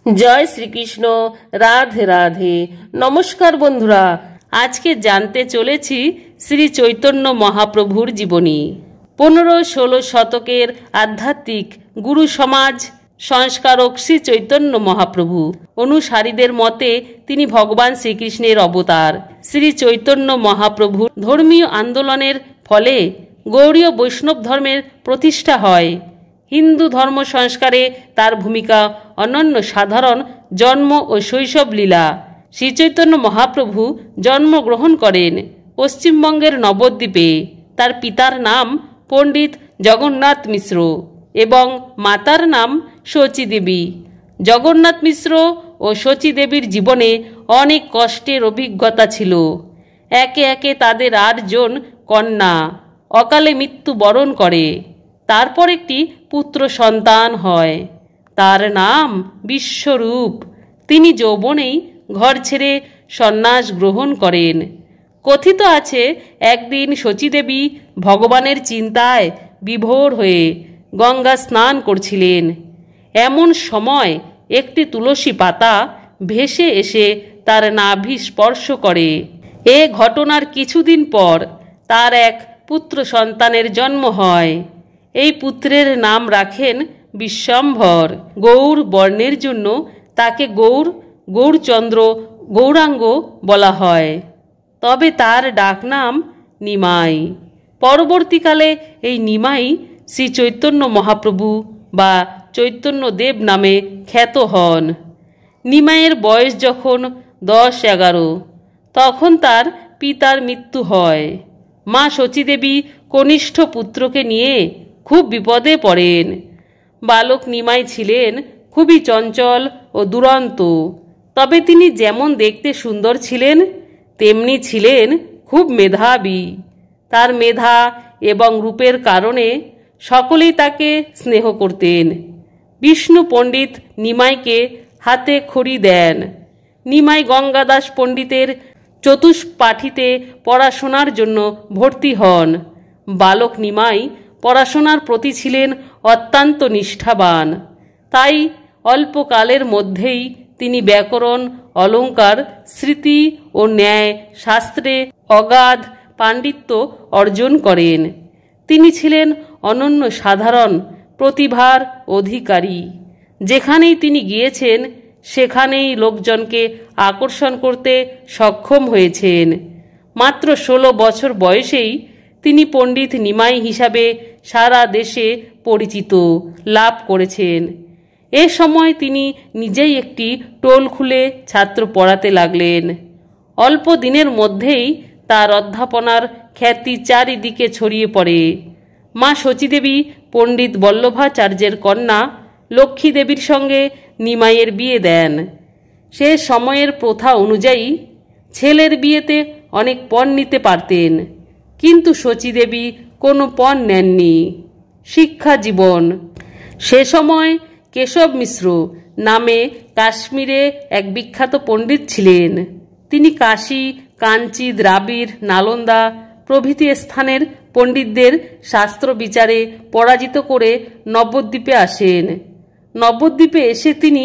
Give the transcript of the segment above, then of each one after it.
জয় শ্রীকৃষ্ণ। রাধে রাধে। নমস্কার বন্ধুরা, আজকে জানতে চলেছি শ্রী চৈতন্য মহাপ্রভুর জীবনী। 15-16 শতকের আধ্যাত্মিক গুরু সমাজ সংস্কারক শ্রী চৈতন্য মহাপ্রভু অনুসারীদের মতে তিনি ভগবান শ্রীকৃষ্ণের অবতার। শ্রী চৈতন্য মহাপ্রভুর ধর্মীয় আন্দোলনের ফলে গৌড়ীয় বৈষ্ণব ধর্মের প্রতিষ্ঠা হয়। হিন্দু ধর্ম সংস্কারে তার ভূমিকা অনন্য সাধারণ। জন্ম ও শৈশব লীলা। শ্রীচৈতন্য মহাপ্রভু জন্মগ্রহণ করেন পশ্চিমবঙ্গের নবদ্বীপে। তার পিতার নাম পণ্ডিত জগন্নাথ মিশ্র এবং মাতার নাম শচী দেবী। জগন্নাথ মিশ্র ও শচী দেবীর জীবনে অনেক কষ্টের অভিজ্ঞতা ছিল। একে একে তাদের 8 জন কন্যা অকালে মৃত্যুবরণ করে। তারপর একটি পুত্র সন্তান হয়, তার নাম বিশ্বরূপ। তিনি যৌবনেই ঘর ছেড়ে সন্ন্যাস গ্রহণ করেন। কথিত আছে একদিন শচী দেবী ভগবানের চিন্তায় বিভোর হয়ে গঙ্গা স্নান করছিলেন। এমন সময় একটি তুলসী পাতা ভেসে এসে তার নাভি স্পর্শ করে। এ ঘটনার কিছুদিন পর তার এক পুত্র সন্তানের জন্ম হয়। এই পুত্রের নাম রাখেন বিশ্বম্ভর। গৌর বর্ণের জন্য তাকে গৌরচন্দ্র, গৌরাঙ্গ বলা হয়। তবে তার ডাকনাম নিমাই। পরবর্তীকালে এই নিমাই শ্রী চৈতন্য মহাপ্রভু বা চৈতন্যদেব নামে খ্যাত হন। নিমাইয়ের বয়স যখন 10-11 তখন তার পিতার মৃত্যু হয়। মা শচী দেবী কনিষ্ঠ পুত্রকে নিয়ে খুব বিপদে পড়েন। বালক নিমাই ছিলেন খুবই চঞ্চল ও দুরন্ত। তবে তিনি যেমন দেখতে সুন্দর ছিলেন তেমনি ছিলেন খুব মেধাবী। তার মেধা এবং রূপের কারণে সকলেই তাকে স্নেহ করতেন। বিষ্ণু পণ্ডিত নিমাইকে হাতে খড়ি দেন। নিমাই গঙ্গাদাস পণ্ডিতের চতুষ্পাঠীতে পড়াশোনার জন্য ভর্তি হন। বালক নিমাই পড়াশোনার প্রতি ছিলেন অত্যন্ত নিষ্ঠাবান। তাই অল্পকালের মধ্যেই তিনি ব্যাকরণ, অলঙ্কার, স্মৃতি ও ন্যায় শাস্ত্রে অগাধ পাণ্ডিত্য অর্জন করেন। তিনি ছিলেন অনন্য সাধারণ প্রতিভার অধিকারী। যেখানেই তিনি গিয়েছেন সেখানেই লোকজনকে আকর্ষণ করতে সক্ষম হয়েছেন। মাত্র 16 বছর বয়সেই তিনি পণ্ডিত নিমাই হিসাবে সারা দেশে পরিচিত লাভ করেছেন। এ সময় তিনি নিজেই একটি টোল খুলে ছাত্র পড়াতে লাগলেন। অল্প দিনের মধ্যেই তার অধ্যাপনার খ্যাতি চারিদিকে ছড়িয়ে পড়ে। মা শচী দেবী পণ্ডিত বল্লভাচার্যের কন্যা লক্ষ্মী দেবীর সঙ্গে নিমাইয়ের বিয়ে দেন। সে সময়ের প্রথা অনুযায়ী ছেলের বিয়েতে অনেক পণ নিতে পারতেন, কিন্তু শচী দেবী কোনো পণ নেননি। শিক্ষা জীবন। সে সময় কেশব মিশ্র নামে কাশ্মীরে এক বিখ্যাত পণ্ডিত ছিলেন। তিনি কাশী, কাঞ্চি, দ্রাবিড়, নালন্দা প্রভৃতি স্থানের পণ্ডিতদের শাস্ত্র বিচারে পরাজিত করে নবদ্বীপে আসেন। নবদ্বীপে এসে তিনি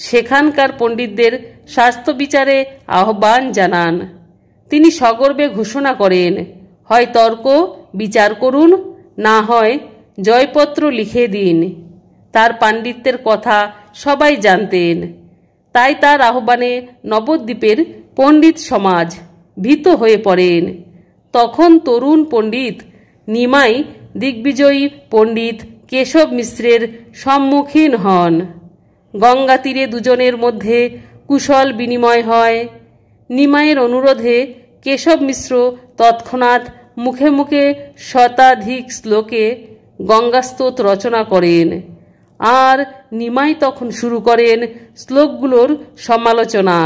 সেখানকার পণ্ডিতদের শাস্ত্র বিচারে আহ্বান জানান। তিনি সগর্বে ঘোষণা করেন, হয় তর্ক বিচার করুন, না হয় জয়পত্র লিখে দিন। তার পাণ্ডিত্যের কথা সবাই জানতেন। তাই তার আহ্বানে নবদ্বীপের পণ্ডিত সমাজ ভীত হয়ে পড়েন। তখন তরুণ পণ্ডিত নিমাই দিগ্বিজয়ী পণ্ডিত কেশব মিশ্রের সম্মুখীন হন। গঙ্গা তীরে দুজনের মধ্যে কুশল বিনিময় হয়। নিমাইয়ের অনুরোধে কেশব মিশ্র তৎক্ষণাৎ মুখে মুখে শতাধিক শ্লোকে গঙ্গাস্তোত রচনা করেন। আর নিমাই তখন শুরু করেন শ্লোকগুলোর সমালোচনা।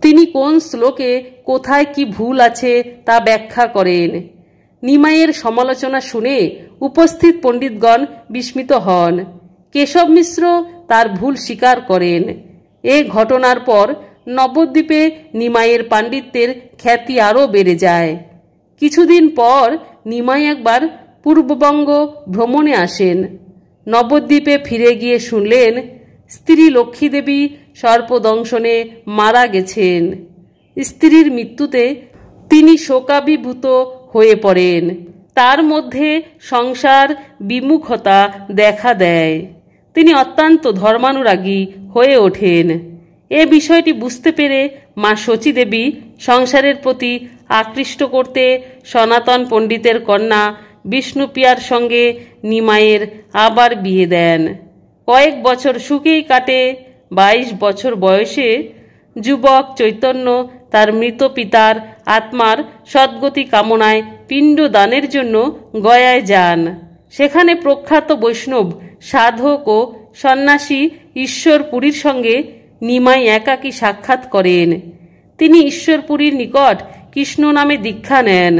তিনি কোন শ্লোকে কোথায় কি ভুল আছে তা ব্যাখ্যা করেন। নিমাইয়ের সমালোচনা শুনে উপস্থিত পণ্ডিতগণ বিস্মিত হন। কেশব মিশ্র তার ভুল স্বীকার করেন। এ ঘটনার পর নবদ্বীপে নিমাইয়ের পাণ্ডিত্যের খ্যাতি আরও বেড়ে যায়। কিছুদিন পর নিমাই একবার পূর্ববঙ্গ ভ্রমণে আসেন। নবদ্বীপে ফিরে গিয়ে শুনলেন স্ত্রী লক্ষ্মী দেবী সর্পদংশনে মারা গেছেন। স্ত্রীর মৃত্যুতে তিনি শোকাভিভূত হয়ে পড়েন। তার মধ্যে সংসার বিমুখতা দেখা দেয়। তিনি অত্যন্ত ধর্মানুরাগী হয়ে ওঠেন। এ বিষয়টি বুঝতে পেরে মা শচী দেবী সংসারের প্রতি আকৃষ্ট করতে সনাতন পণ্ডিতের কন্যা বিষ্ণুপ্রিয়ার সঙ্গে নিমাইয়ের আবার বিয়ে দেন। কয়েক বছর সুখেই কাটে। 22 বছর বয়সে যুবক চৈতন্য তার মৃত পিতার আত্মার সদ্গতি কামনায় পিণ্ডদানের জন্য গয়ায় যান। সেখানে প্রখ্যাত বৈষ্ণব সাধক ও সন্ন্যাসী ঈশ্বরপুরীর সঙ্গে নিমাই একাকী সাক্ষাৎ করেন। তিনি ঈশ্বরপুরীর নিকট কৃষ্ণ নামে দীক্ষা নেন।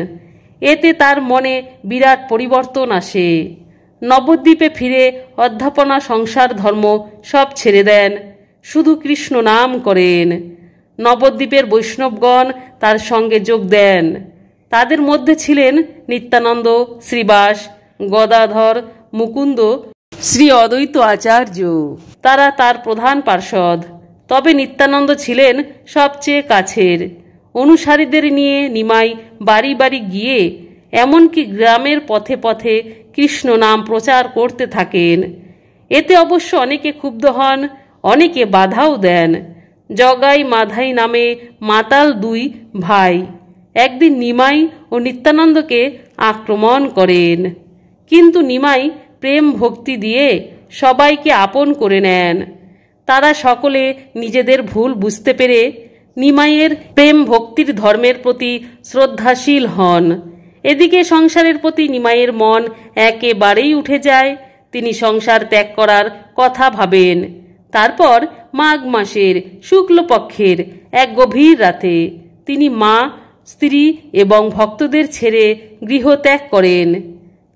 এতে তার মনে বিরাট পরিবর্তন আসে। নবদ্বীপে ফিরে অধ্যাপনা, সংসার, ধর্ম সব ছেড়ে দেন, শুধু কৃষ্ণ নাম করেন। নবদ্বীপের বৈষ্ণবগণ তার সঙ্গে যোগ দেন। তাদের মধ্যে ছিলেন নিত্যানন্দ, শ্রীবাস, গদাধর, মুকুন্দ, শ্রী অদ্বৈত আচার্য। তারা তার প্রধান পার্ষদ। তবে নিত্যানন্দ ছিলেন সবচেয়ে কাছের। অনুসারীদের নিয়ে নিমাই বাড়ি বাড়ি গিয়ে এমনকি গ্রামের পথে পথে কৃষ্ণ নাম প্রচার করতে থাকেন। এতে অবশ্য অনেকে ক্ষুব্ধ হন, অনেকে বাধাও দেন। জগাই মাধাই নামে মাতাল 2 ভাই একদিন নিমাই ও নিত্যানন্দকে আক্রমণ করেন। কিন্তু নিমাই প্রেম ভক্তি দিয়ে সবাইকে আপন করে নেন। তারা সকলে নিজেদের ভুল বুঝতে পেরে নিমাইয়ের প্রেম ভক্তির ধর্মের প্রতি শ্রদ্ধাশীল হন। এদিকে সংসারের প্রতি নিমাইয়ের মন একেবারেই উঠে যায়। তিনি সংসার ত্যাগ করার কথা ভাবেন। তারপর মাঘ মাসের শুক্লপক্ষের এক গভীর রাতে তিনি মা, স্ত্রী এবং ভক্তদের ছেড়ে গৃহত্যাগ করেন।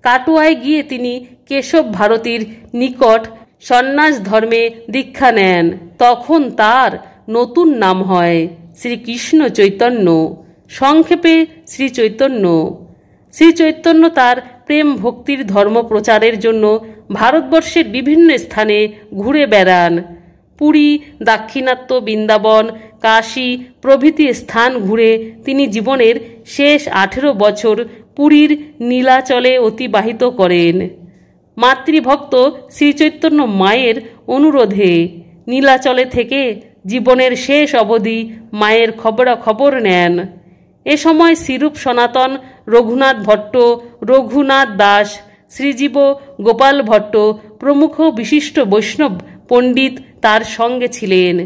কাটোয়ায় গিয়ে তিনি কেশব ভারতীর নিকট সন্ন্যাস ধর্মে দীক্ষা নেন। তখন তার নতুন নাম হয় শ্রীকৃষ্ণ চৈতন্য, সংক্ষেপে শ্রী চৈতন্য। শ্রী চৈতন্য তার প্রেম ভক্তির ধর্ম প্রচারের জন্য ভারতবর্ষের বিভিন্ন স্থানে ঘুরে বেড়ান। পুরী, দাক্ষিণাত্য, বৃন্দাবন, কাশী প্রভৃতি স্থান ঘুরে তিনি জীবনের শেষ 18 বছর পুরীর নীলাচলে অতিবাহিত করেন। মাতৃভক্ত শ্রীচৈতন্য মায়ের অনুরোধে নীলাচলে থেকে জীবনের শেষ অবধি মায়ের খবরাখবর নেন। এ সময় শ্রীরূপ সনাতন, রঘুনাথ ভট্ট, রঘুনাথ দাস, শ্রীজীব গোপাল ভট্ট প্রমুখ বিশিষ্ট বৈষ্ণব পণ্ডিত তার সঙ্গে ছিলেন।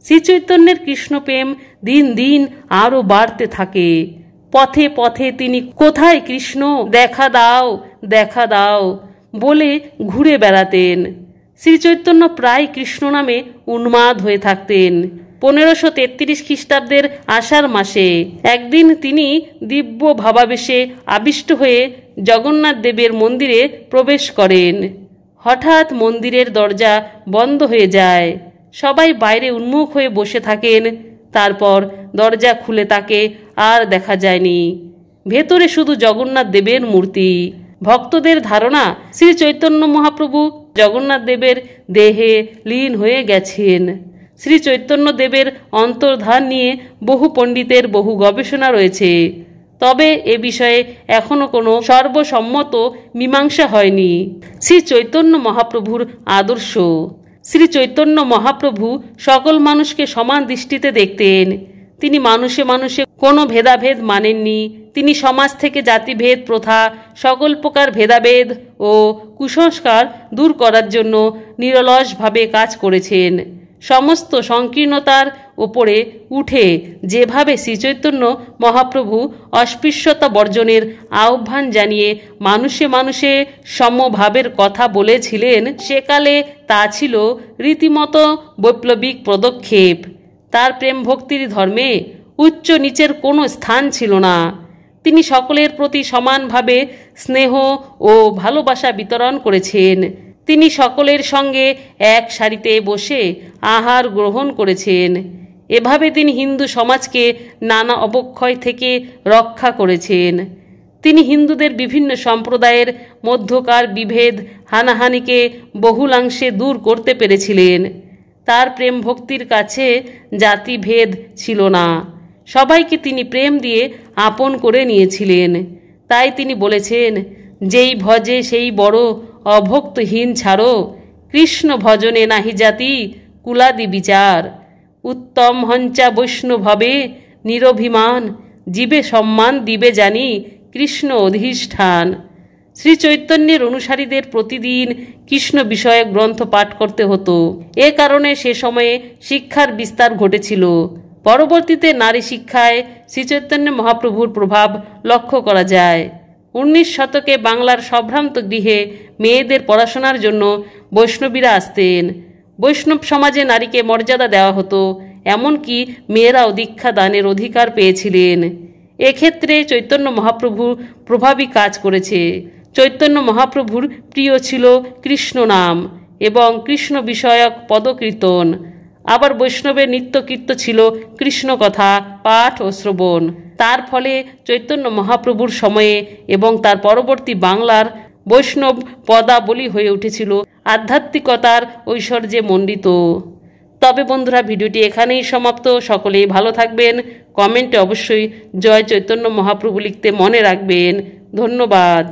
শ্রীচৈতন্যের কৃষ্ণপ্রেম দিন দিন আরও বাড়তে থাকে। পথে পথে তিনি কোথায় কৃষ্ণ, দেখা দাও দেখা দাও বলে ঘুরে বেড়াতেন। শ্রীচৈতন্য প্রায় কৃষ্ণ নামে উন্মাদ হয়ে থাকতেন। 1533 খ্রিস্টাব্দের আষাঢ় মাসে একদিন তিনি দিব্য ভাবাবেশে আবিষ্ট হয়ে জগন্নাথ দেবের মন্দিরে প্রবেশ করেন। হঠাৎ মন্দিরের দরজা বন্ধ হয়ে যায়। সবাই বাইরে উন্মুখ হয়ে বসে থাকেন। তারপর দরজা খুলে তাকে আর দেখা যায়নি। ভেতরে শুধু জগন্নাথ দেবের মূর্তি। ভক্তদের ধারণা শ্রী চৈতন্য মহাপ্রভু জগন্নাথ দেবের দেহে লীন হয়ে গেছেন। শ্রী চৈতন্য দেবের অন্তর্ধান নিয়ে বহু পণ্ডিতের বহু গবেষণা রয়েছে। তবে এ বিষয়ে এখনো কোনো সর্বসম্মত মীমাংসা হয়নি। শ্রী চৈতন্য মহাপ্রভুর আদর্শ। শ্রী চৈতন্য মহাপ্রভু সকল মানুষকে সমান দৃষ্টিতে দেখতেন। তিনি মানুষে মানুষে কোনো ভেদাভেদ মানেননি। তিনি সমাজ থেকে জাতিভেদ, প্রথা, সকল প্রকার ভেদাভেদ ও কুসংস্কার দূর করার জন্য নিরলসভাবে কাজ করেছেন। সমস্ত সংকীর্ণতার ওপরে উঠে যেভাবে শ্রীচৈতন্য মহাপ্রভু অস্পৃশ্যতা বর্জনের আহ্বান জানিয়ে মানুষে মানুষে সমভাবের কথা বলেছিলেন, সেকালে তা ছিল রীতিমতো বৈপ্লবিক পদক্ষেপ। তার প্রেম ভক্তির ধর্মে উচ্চ নিচের কোনো স্থান ছিল না। তিনি সকলের প্রতি সমানভাবে স্নেহ ও ভালোবাসা বিতরণ করেছেন। তিনি সকলের সঙ্গে এক সারিতে বসে আহার গ্রহণ করেছেন। এভাবে তিনি হিন্দু সমাজকে নানা অবক্ষয় থেকে রক্ষা করেছেন। তিনি হিন্দুদের বিভিন্ন সম্প্রদায়ের মধ্যকার বিভেদ, হানাহানিকে বহুলাংশে দূর করতে পেরেছিলেন। তার প্রেম ভক্তির কাছে জাতিভেদ ছিল না। সবাইকে তিনি প্রেম দিয়ে আপন করে নিয়েছিলেন। তাই তিনি বলেছেন, যেই ভজে সেই বড়, অভক্তহীন ছাড়ো, কৃষ্ণ ভজনে নাহি জাতি কুলাদি বিচার। উত্তম হঞ্চা বৈষ্ণভবে নিরভিমান, জীবে সম্মান দিবে জানি কৃষ্ণ অধিষ্ঠান। শ্রী চৈতন্যের অনুসারীদের প্রতিদিন কৃষ্ণ বিষয়ক গ্রন্থ পাঠ করতে হতো। এ কারণে সে সময়ে শিক্ষার বিস্তার ঘটেছিল। পরবর্তীতে নারী শিক্ষায় শ্রীচৈতন্য মহাপ্রভুর প্রভাব লক্ষ্য করা যায়। 19 শতকে বাংলার সম্ভ্রান্ত গৃহে মেয়েদের পড়াশোনার জন্য বৈষ্ণবীরা আসতেন। বৈষ্ণব সমাজে নারীকে মর্যাদা দেওয়া হতো, এমনকি মেয়েরাও দীক্ষা দানের অধিকার পেয়েছিলেন। এক্ষেত্রে চৈতন্য মহাপ্রভু প্রভাবী কাজ করেছে। চৈতন্য মহাপ্রভুর প্রিয় ছিল কৃষ্ণ নাম এবং কৃষ্ণ বিষয়ক পদকীর্তন। আবার বৈষ্ণবের নিত্যকীর্ত ছিল কৃষ্ণ কথা পাঠ ও শ্রবণ। তার ফলে চৈতন্য মহাপ্রভুর সময়ে এবং তার পরবর্তী বাংলার বৈষ্ণব পদাবলী হয়ে উঠেছিল আধ্যাত্মিকতার ঐশ্বর্যে মণ্ডিত। তবে বন্ধুরা, ভিডিওটি এখানেই সমাপ্ত। সকলেই ভালো থাকবেন। কমেন্টে অবশ্যই জয় চৈতন্য মহাপ্রভু লিখতে মনে রাখবেন। ধন্যবাদ।